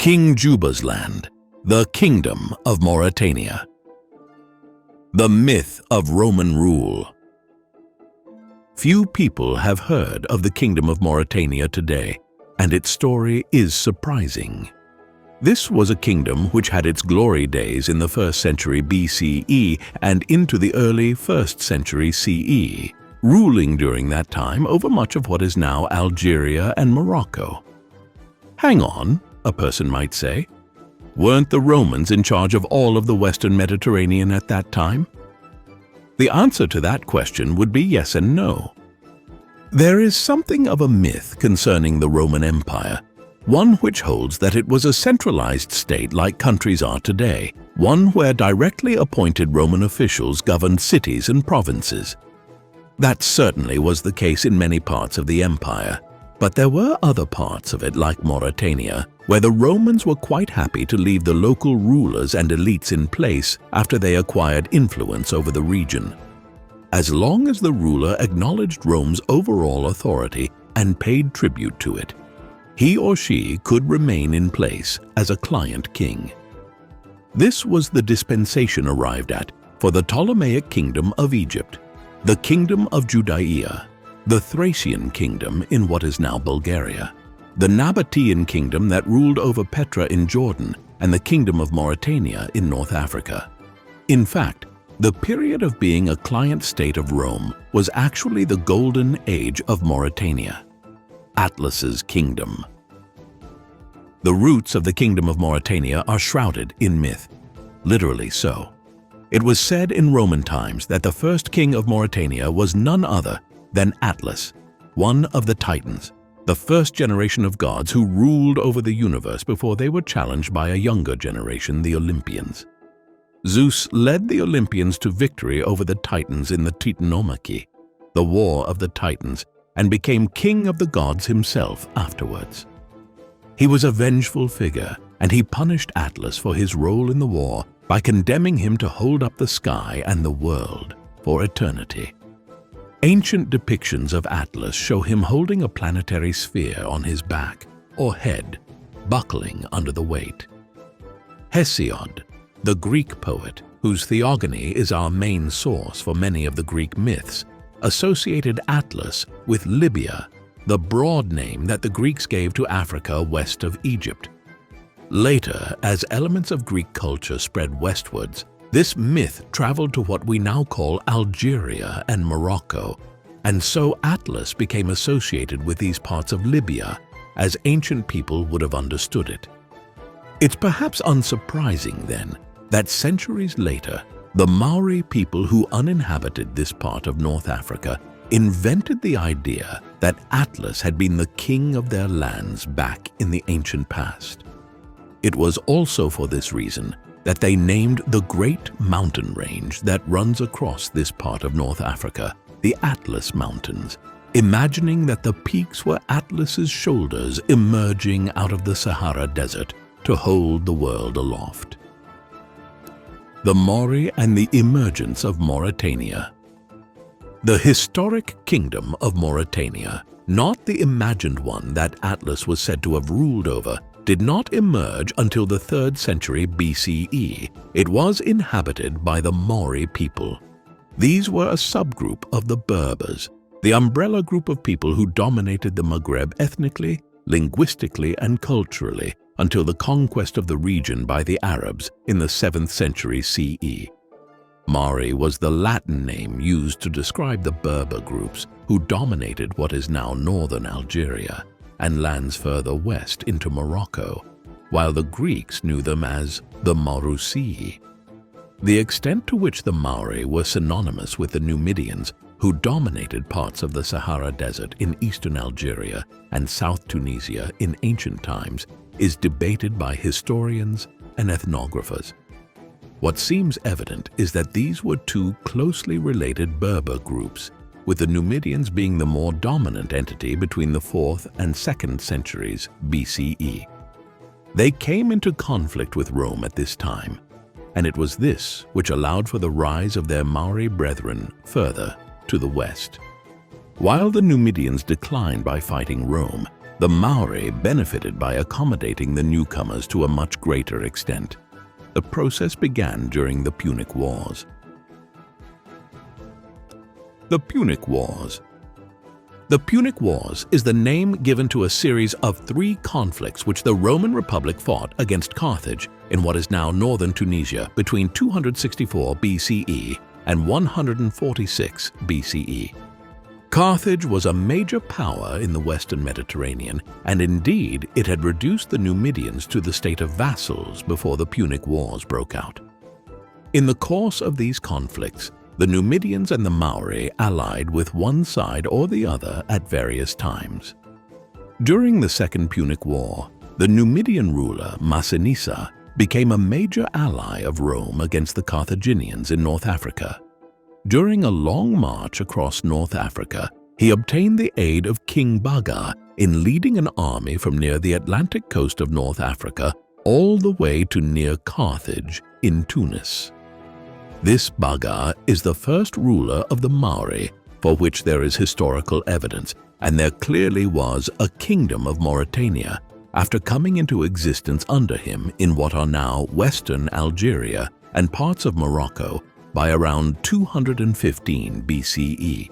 King Juba's land, the Kingdom of Mauretania. The myth of Roman rule. Few people have heard of the Kingdom of Mauretania today, and its story is surprising. This was a kingdom which had its glory days in the 1st century BCE and into the early 1st century CE, ruling during that time over much of what is now Algeria and Morocco. Hang on, a person might say. Weren't the Romans in charge of all of the Western Mediterranean at that time? The answer to that question would be yes and no. There is something of a myth concerning the Roman Empire, one which holds that it was a centralized state like countries are today, one where directly appointed Roman officials governed cities and provinces. That certainly was the case in many parts of the empire, but there were other parts of it like Mauritania, where the Romans were quite happy to leave the local rulers and elites in place after they acquired influence over the region. As long as the ruler acknowledged Rome's overall authority and paid tribute to it, he or she could remain in place as a client king. This was the dispensation arrived at for the Ptolemaic Kingdom of Egypt, the Kingdom of Judea, the Thracian Kingdom in what is now Bulgaria, the Nabatean Kingdom that ruled over Petra in Jordan, and the Kingdom of Mauritania in North Africa. In fact, the period of being a client state of Rome was actually the golden age of Mauritania, Atlas's kingdom. The roots of the Kingdom of Mauritania are shrouded in myth, literally so. It was said in Roman times that the first king of Mauritania was none other than Atlas, one of the Titans, the first generation of gods who ruled over the universe before they were challenged by a younger generation, the Olympians. Zeus led the Olympians to victory over the Titans in the Titanomachy, the War of the Titans, and became king of the gods himself afterwards. He was a vengeful figure, and he punished Atlas for his role in the war by condemning him to hold up the sky and the world for eternity. Ancient depictions of Atlas show him holding a planetary sphere on his back or head, buckling under the weight. Hesiod, the Greek poet, whose theogony is our main source for many of the Greek myths, associated Atlas with Libya, the broad name that the Greeks gave to Africa west of Egypt. Later, as elements of Greek culture spread westwards, this myth traveled to what we now call Algeria and Morocco, and so Atlas became associated with these parts of Libya, as ancient people would have understood it. It's perhaps unsurprising, then, that centuries later, the Mauri people who uninhabited this part of North Africa invented the idea that Atlas had been the king of their lands back in the ancient past. It was also for this reason that they named the great mountain range that runs across this part of North Africa the Atlas Mountains, imagining that the peaks were Atlas's shoulders emerging out of the Sahara Desert to hold the world aloft. The Mauri and the emergence of Mauritania. The historic Kingdom of Mauritania, not the imagined one that Atlas was said to have ruled over, did not emerge until the 3rd century BCE. It was inhabited by the Mauri people. These were a subgroup of the Berbers, the umbrella group of people who dominated the Maghreb ethnically, linguistically, and culturally until the conquest of the region by the Arabs in the 7th century CE. Mauri was the Latin name used to describe the Berber groups who dominated what is now northern Algeria and lands further west into Morocco, while the Greeks knew them as the Maurusi. The extent to which the Mauri were synonymous with the Numidians, who dominated parts of the Sahara Desert in eastern Algeria and South Tunisia in ancient times, is debated by historians and ethnographers. What seems evident is that these were two closely related Berber groups, with the Numidians being the more dominant entity between the 4th and 2nd centuries BCE. They came into conflict with Rome at this time, and it was this which allowed for the rise of their Mauri brethren further to the west. While the Numidians declined by fighting Rome, The Mauri benefited by accommodating the newcomers to a much greater extent. The process began during the Punic Wars. The Punic Wars. The Punic Wars is the name given to a series of 3 conflicts which the Roman Republic fought against Carthage in what is now northern Tunisia between 264 BCE and 146 BCE. Carthage was a major power in the Western Mediterranean, and indeed it had reduced the Numidians to the state of vassals before the Punic Wars broke out. In the course of these conflicts, the Numidians and the Mauri allied with one side or the other at various times. During the Second Punic War, the Numidian ruler Massinissa became a major ally of Rome against the Carthaginians in North Africa. During a long march across North Africa, he obtained the aid of King Baga in leading an army from near the Atlantic coast of North Africa all the way to near Carthage in Tunis. This Baga is the first ruler of the Mauri, for which there is historical evidence, and there clearly was a Kingdom of Mauretania after coming into existence under him in what are now Western Algeria and parts of Morocco by around 215 BCE.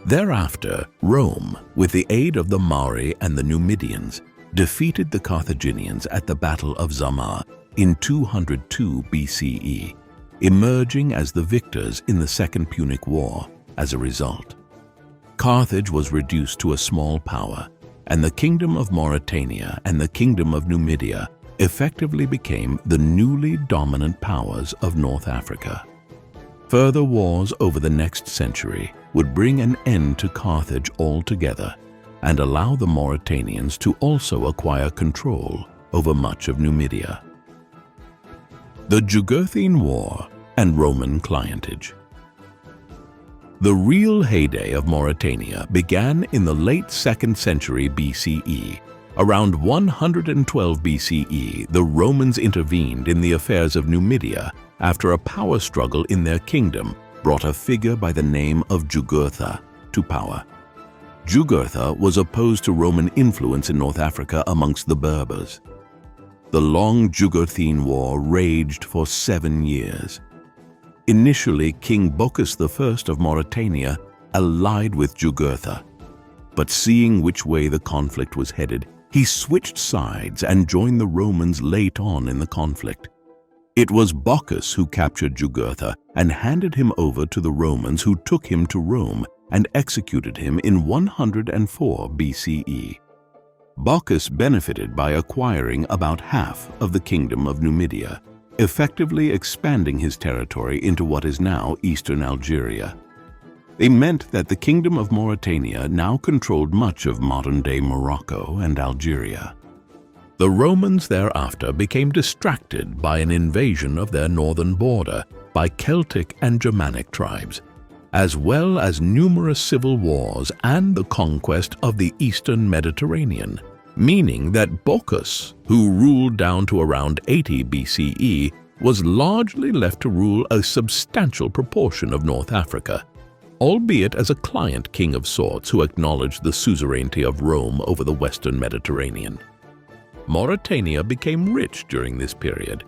Thereafter, Rome, with the aid of the Mauri and the Numidians, defeated the Carthaginians at the Battle of Zama in 202 BCE, emerging as the victors in the Second Punic War as a result. Carthage was reduced to a small power, and the Kingdom of Mauretania and the Kingdom of Numidia effectively became the newly dominant powers of North Africa. Further wars over the next century would bring an end to Carthage altogether and allow the Mauritanians to also acquire control over much of Numidia. The Jugurthine War and Roman clientage. The real heyday of Mauritania began in the late 2nd century BCE. Around 112 BCE, the Romans intervened in the affairs of Numidia after a power struggle in their kingdom brought a figure by the name of Jugurtha to power. Jugurtha was opposed to Roman influence in North Africa amongst the Berbers. The long Jugurthine War raged for 7 years. Initially, King Bocchus I of Mauritania allied with Jugurtha, but seeing which way the conflict was headed, he switched sides and joined the Romans late on in the conflict. It was Bocchus who captured Jugurtha and handed him over to the Romans, who took him to Rome and executed him in 104 BCE. Bocchus benefited by acquiring about half of the Kingdom of Numidia, effectively expanding his territory into what is now eastern Algeria. They meant that the Kingdom of Mauretania now controlled much of modern-day Morocco and Algeria. The Romans thereafter became distracted by an invasion of their northern border by Celtic and Germanic tribes, as well as numerous civil wars and the conquest of the eastern Mediterranean, meaning that Bocchus, who ruled down to around 80 BCE, was largely left to rule a substantial proportion of North Africa, albeit as a client king of sorts who acknowledged the suzerainty of Rome over the Western Mediterranean. Mauritania became rich during this period.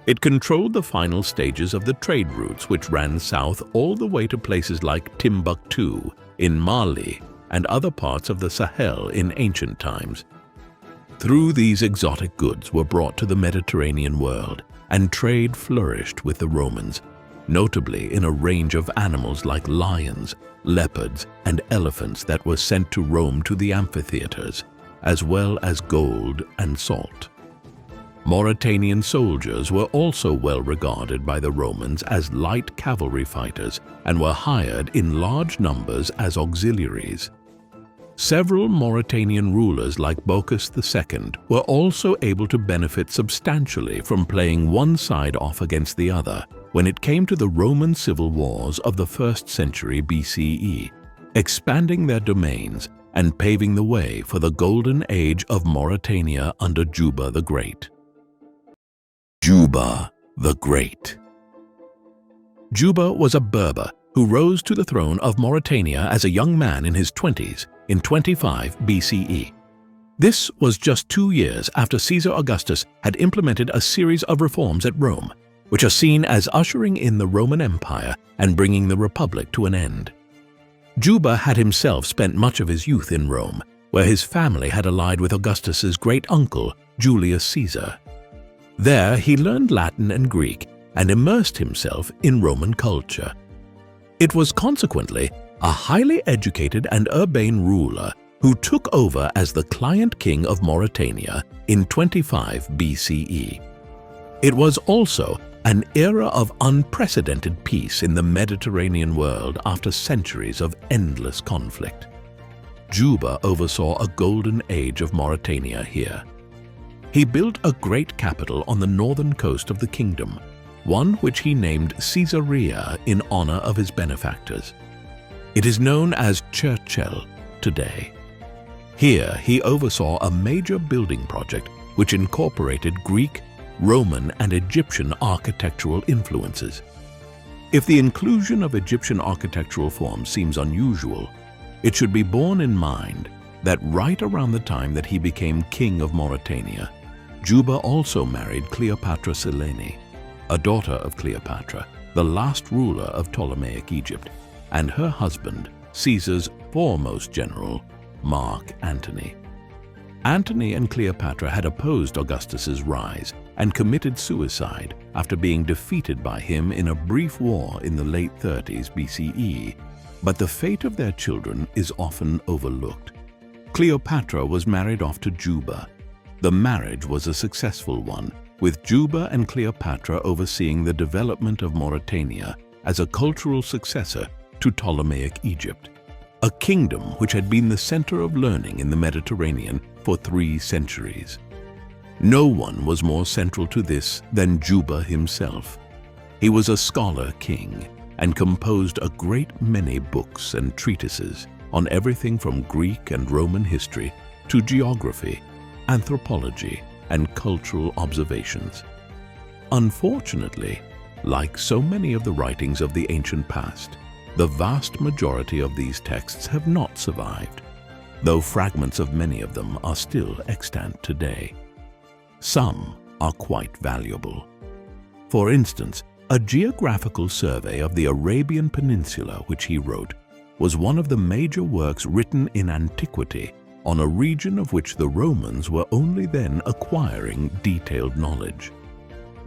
It controlled the final stages of the trade routes which ran south all the way to places like Timbuktu in Mali and other parts of the Sahel in ancient times. Through these exotic goods were brought to the Mediterranean world, and trade flourished with the Romans, notably in a range of animals like lions, leopards, and elephants that were sent to Rome to the amphitheaters, as well as gold and salt. Mauritanian soldiers were also well regarded by the Romans as light cavalry fighters and were hired in large numbers as auxiliaries. Several Mauritanian rulers like Bocchus II were also able to benefit substantially from playing one side off against the other when it came to the Roman civil wars of the 1st century BCE, expanding their domains and paving the way for the golden age of Mauritania under Juba the Great. Juba the Great. Juba was a Berber who rose to the throne of Mauritania as a young man in his 20s in 25 BCE. This was just 2 years after Caesar Augustus had implemented a series of reforms at Rome, which are seen as ushering in the Roman Empire and bringing the Republic to an end. Juba had himself spent much of his youth in Rome, where his family had allied with Augustus's great-uncle, Julius Caesar. There he learned Latin and Greek and immersed himself in Roman culture. It was consequently a highly educated and urbane ruler who took over as the client king of Mauritania in 25 BCE. It was also an era of unprecedented peace in the Mediterranean world after centuries of endless conflict. Juba oversaw a golden age of Mauritania here. He built a great capital on the northern coast of the kingdom, one which he named Caesarea in honor of his benefactors. It is known as Churchill today. Here he oversaw a major building project which incorporated Greek, Roman, and Egyptian architectural influences. If the inclusion of Egyptian architectural forms seems unusual, it should be borne in mind that right around the time that he became king of Mauritania, Juba also married Cleopatra Selene, a daughter of Cleopatra, the last ruler of Ptolemaic Egypt, and her husband, Caesar's foremost general, Mark Antony. Antony and Cleopatra had opposed Augustus's rise and committed suicide after being defeated by him in a brief war in the late 30s BCE, but the fate of their children is often overlooked. Cleopatra was married off to Juba. The marriage was a successful one, with Juba and Cleopatra overseeing the development of Mauritania as a cultural successor to Ptolemaic Egypt, a kingdom which had been the center of learning in the Mediterranean for 3 centuries. No one was more central to this than Juba himself. He was a scholar king and composed a great many books and treatises on everything from Greek and Roman history to geography, anthropology, and cultural observations. Unfortunately, like so many of the writings of the ancient past, the vast majority of these texts have not survived, though fragments of many of them are still extant today. Some are quite valuable. For instance, a geographical survey of the Arabian Peninsula which he wrote was one of the major works written in antiquity on a region of which the Romans were only then acquiring detailed knowledge.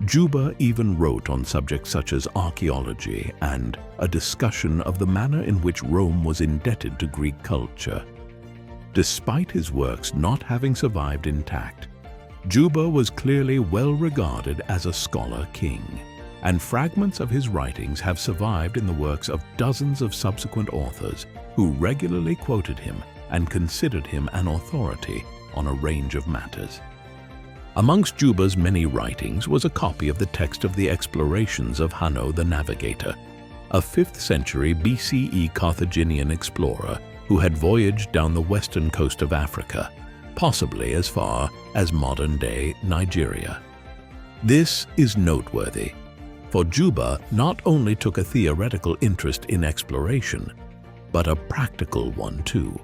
Juba even wrote on subjects such as archaeology and a discussion of the manner in which Rome was indebted to Greek culture. Despite his works not having survived intact, Juba was clearly well regarded as a scholar king, and fragments of his writings have survived in the works of dozens of subsequent authors who regularly quoted him and considered him an authority on a range of matters. Amongst Juba's many writings was a copy of the text of the explorations of Hanno the Navigator, a 5th century BCE Carthaginian explorer who had voyaged down the western coast of Africa, possibly as far as modern-day Nigeria. This is noteworthy, for Juba not only took a theoretical interest in exploration, but a practical one too.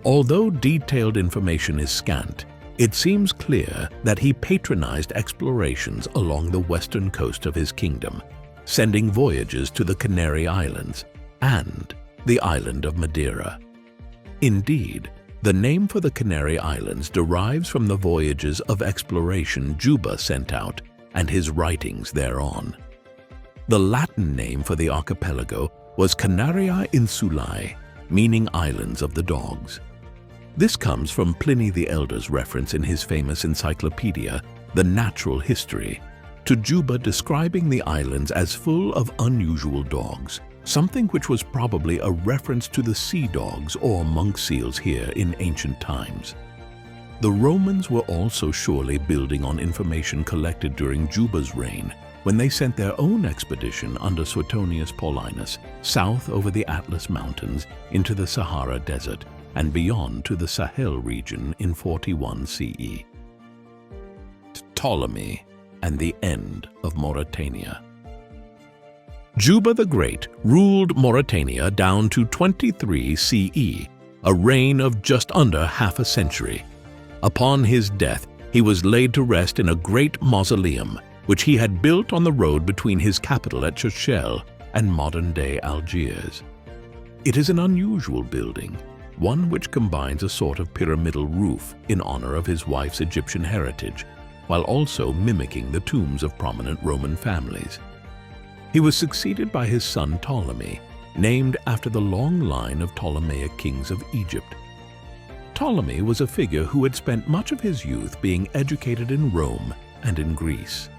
Although detailed information is scant, it seems clear that he patronized explorations along the western coast of his kingdom, sending voyages to the Canary Islands and the island of Madeira. Indeed, the name for the Canary Islands derives from the voyages of exploration Juba sent out and his writings thereon. The Latin name for the archipelago was Canaria Insulae, meaning islands of the dogs. This comes from Pliny the Elder's reference in his famous encyclopedia, The Natural History, to Juba describing the islands as full of unusual dogs, something which was probably a reference to the sea dogs or monk seals here in ancient times. The Romans were also surely building on information collected during Juba's reign when they sent their own expedition under Suetonius Paulinus south over the Atlas Mountains into the Sahara Desert and beyond to the Sahel region in 41 CE. Ptolemy and the end of Mauritania. Juba the Great ruled Mauritania down to 23 CE, a reign of just under half a century. Upon his death, he was laid to rest in a great mausoleum, which he had built on the road between his capital at Chachel and modern-day Algiers. It is an unusual building, one which combines a sort of pyramidal roof in honor of his wife's Egyptian heritage, while also mimicking the tombs of prominent Roman families. He was succeeded by his son Ptolemy, named after the long line of Ptolemaic kings of Egypt. Ptolemy was a figure who had spent much of his youth being educated in Rome and in Greece.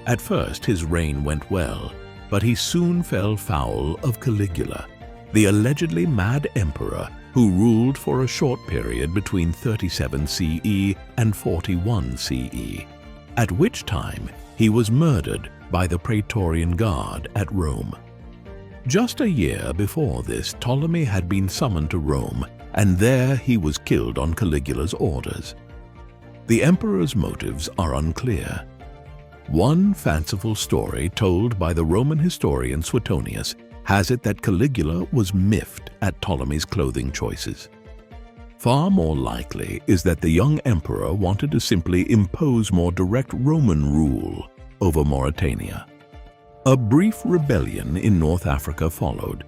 At first his reign went well, but he soon fell foul of Caligula, the allegedly mad emperor who ruled for a short period between 37 CE and 41 CE, at which time he was murdered by the Praetorian Guard at Rome. Just a year before this, Ptolemy had been summoned to Rome, and there he was killed on Caligula's orders. The emperor's motives are unclear. One fanciful story told by the Roman historian Suetonius has it that Caligula was miffed at Ptolemy's clothing choices. Far more likely is that the young emperor wanted to simply impose more direct Roman rule over Mauritania. A brief rebellion in North Africa followed,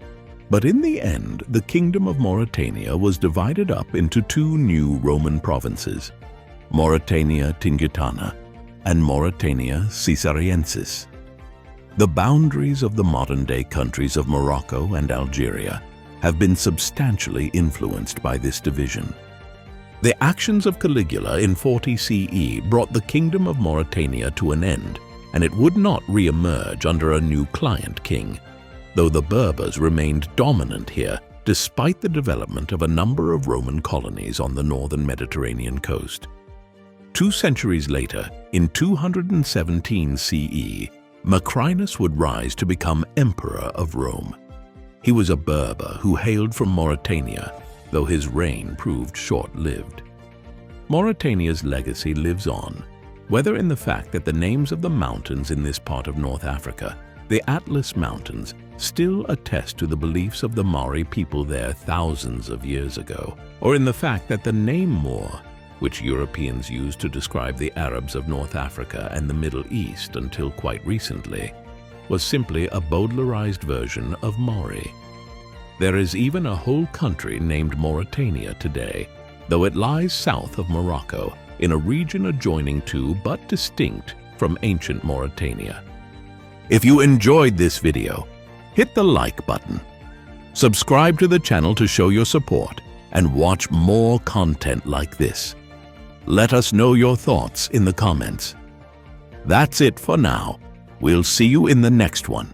but in the end the Kingdom of Mauretania was divided up into two new Roman provinces, Mauretania Tingitana and Mauretania Caesariensis. The boundaries of the modern-day countries of Morocco and Algeria have been substantially influenced by this division. The actions of Caligula in 40 CE brought the Kingdom of Mauretania to an end, and it would not re-emerge under a new client king, though the Berbers remained dominant here despite the development of a number of Roman colonies on the northern Mediterranean coast. 2 centuries later, in 217 CE, Macrinus would rise to become Emperor of Rome. He was a Berber who hailed from Mauritania, though his reign proved short-lived. Mauritania's legacy lives on, whether in the fact that the names of the mountains in this part of North Africa, the Atlas Mountains, still attest to the beliefs of the Mauri people there thousands of years ago, or in the fact that the name Moor, which Europeans used to describe the Arabs of North Africa and the Middle East until quite recently, was simply a Baudelarized version of Mauri. There is even a whole country named Mauritania today, though it lies south of Morocco, in a region adjoining to but distinct from ancient Mauritania. If you enjoyed this video, hit the like button. Subscribe to the channel to show your support and watch more content like this. Let us know your thoughts in the comments. That's it for now. We'll see you in the next one.